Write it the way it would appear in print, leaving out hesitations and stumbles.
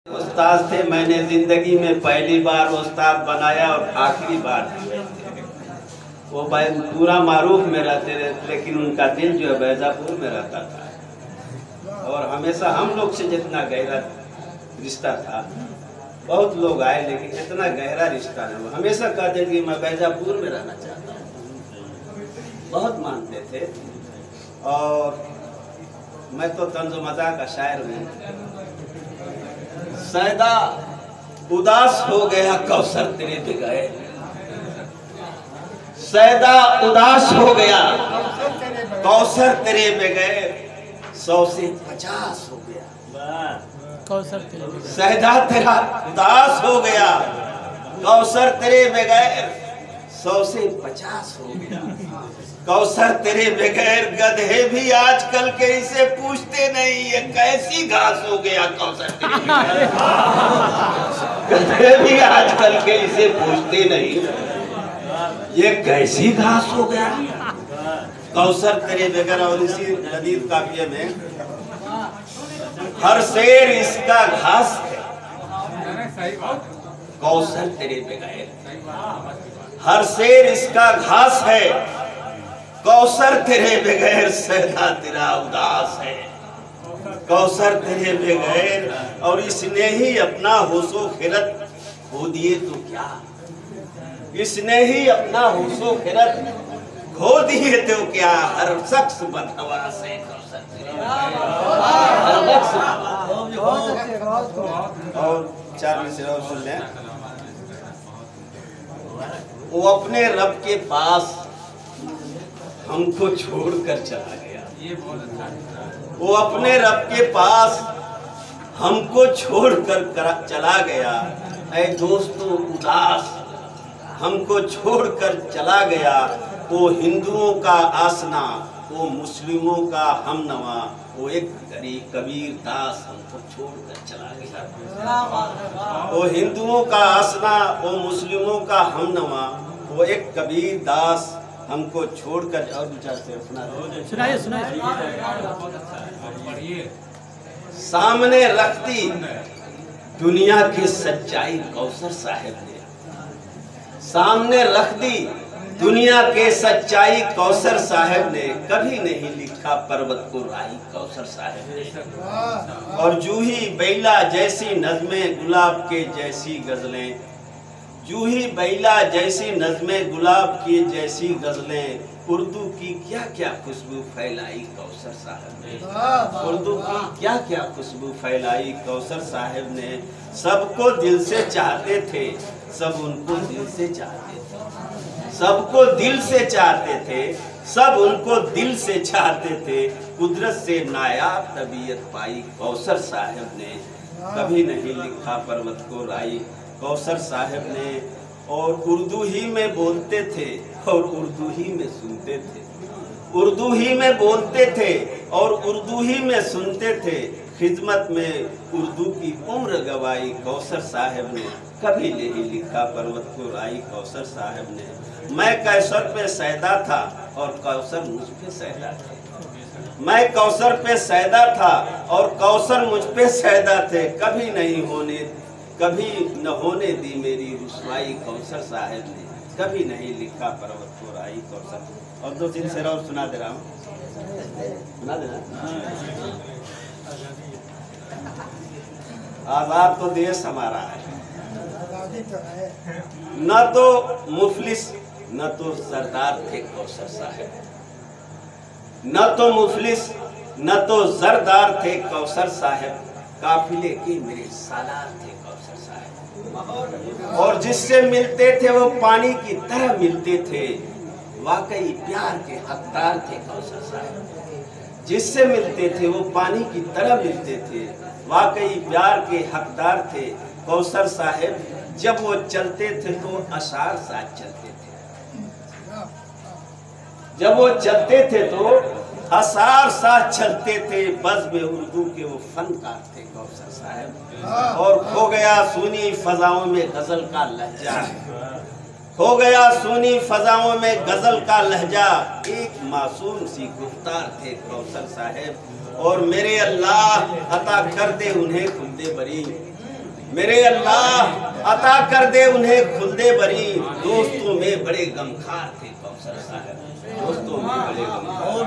उस्ताद थे, मैंने जिंदगी में पहली बार उस्ताद बनाया और आखिरी बार। वो भाई पूरा मारूफ में रहते रहे, लेकिन उनका दिल जो है बैजापुर में रहता था। और हमेशा हम लोग से जितना गहरा रिश्ता था, बहुत लोग आए लेकिन इतना गहरा रिश्ता नहीं। वो हमेशा कहते थे कि मैं बैजापुर में रहना चाहता हूँ, बहुत मानते थे। और मैं तो तंज़ो मज़ाक का शायर हूँ। सैदा उदास हो गया कौसर तेरे बगैर, सैदा उदास हो गया कौसर तेरे बगैर, 100 से 50 हो गया कौसर तेरे। सैदा तेरा उदास हो गया कौसर तेरे बगैर, 100 से 50 हो गया कौसर तेरे बगैर। गधे भी आजकल के इसे पूछते नहीं, ये कैसी घास हो गया कौसर तेरे बगैर। गधे भी आजकल के इसे पूछते नहीं, ये कैसी घास हो गया कौसर तेरे बगैर। और इसी लदीद काफिये में हर शेर इसका घास है कौसर तेरे बगैर, हर शेर इसका घास है कौसर तेरे बगैर। सैदा तेरा उदास है कौसर तेरे बगैर। और इसने ही अपना होशो खिरत खो दिए तो क्या, इसने ही अपना होशो खिरत खो दिए तो क्या। हर शख्स बदहवास है कौसर तेरे बगैर। और 4 मिसरा सुन लें। वो अपने रब के पास हमको छोड़कर चला गया, वो अपने रब के पास हमको छोड़कर चला गया। ऐ दोस्तों उदास हमको छोड़कर चला गया। वो हिंदुओं का आसना, वो मुस्लिमों का हमनवा, वो एक कबीर दास हमको छोड़कर चला गया। वो हिंदुओं का आसना, वो मुस्लिमों का हमनवा, वो एक कबीर दास हमको छोड़कर। और विचार से सुनाइए सुनाइए। सामने रख दी दुनिया की सच्चाई कौसर साहब ने, सामने रख दी दुनिया के सच्चाई कौसर साहब ने। कभी नहीं लिखा पर्वत को राही कौसर साहब ने। और जूही बैला जैसी नज़में, गुलाब के जैसी गजलें, जूही बैला जैसी नज़में, गुलाब की जैसी गजलें, उर्दू की क्या क्या खुशबू फैलाई कौसर साहब ने। उर्दू की क्या क्या खुशबू फैलाई कौसर साहब ने। सबको दिल से चाहते थे, सब उनको दिल से चाहते थे, सबको दिल से चाहते थे, सब उनको दिल से चाहते थे। कुदरत से नायाब तबीयत पाई कौसर साहब ने। कभी नहीं लिखा पर्वत को राई कौसर साहब ने। और उर्दू ही में बोलते थे और उर्दू ही में सुनते थे, उर्दू ही में बोलते थे और उर्दू ही में सुनते थे। खिदमत में उर्दू की उम्र गवाई कौसर साहब ने। कभी नहीं लिखा पर्वत को राई कौसर साहब ने। मैं कौसर पे सैदा था और कौसर मुझ पे सैदा थे, मैं कौसर पे सैदा था और कौसर मुझ पे सैदा थे। कभी न होने दी मेरी रुसवाई कौसर साहब ने। कभी नहीं लिखा पर्वत को राई कौसर। और 2-3 शेर और सुना दे रहा हूँ, सुना देना। आजाद तो देश हमारा है, न तो मुफलिस न तो सरदार थे कौसर साहब, न तो मुफलिस न तो जरदार थे कौसर साहब। काफिले के मेरे सालार थे कौसर साहब। और जिससे मिलते थे वो पानी की तरह मिलते थे, वाकई प्यार के हकदार थे कौसर साहब। जिससे मिलते थे वो पानी की तरह मिलते थे, वाकई प्यार के हकदार थे कौसर साहब। जब वो चलते थे तो अशार साथ चलते थे, जब वो चलते थे तो अशार साथ चलते थे। बज़्म उर्दू के वो फनकार थे कौसर साहब। और खो गया सुनी फजाओं में गजल का लहजा, खो गया सुनी फजाओं में गजल का लहजा। एक मासूम सी गुफ्तार थे कौसर साहब। और मेरे अल्लाह अता कर दे उन्हें खुल्दे बरी, मेरे अल्लाह अता कर दे उन्हें खुल्दे बरी, दोस्तों में बड़े गमखार थे कौसर साहब, दोस्तों में बड़े गमखार।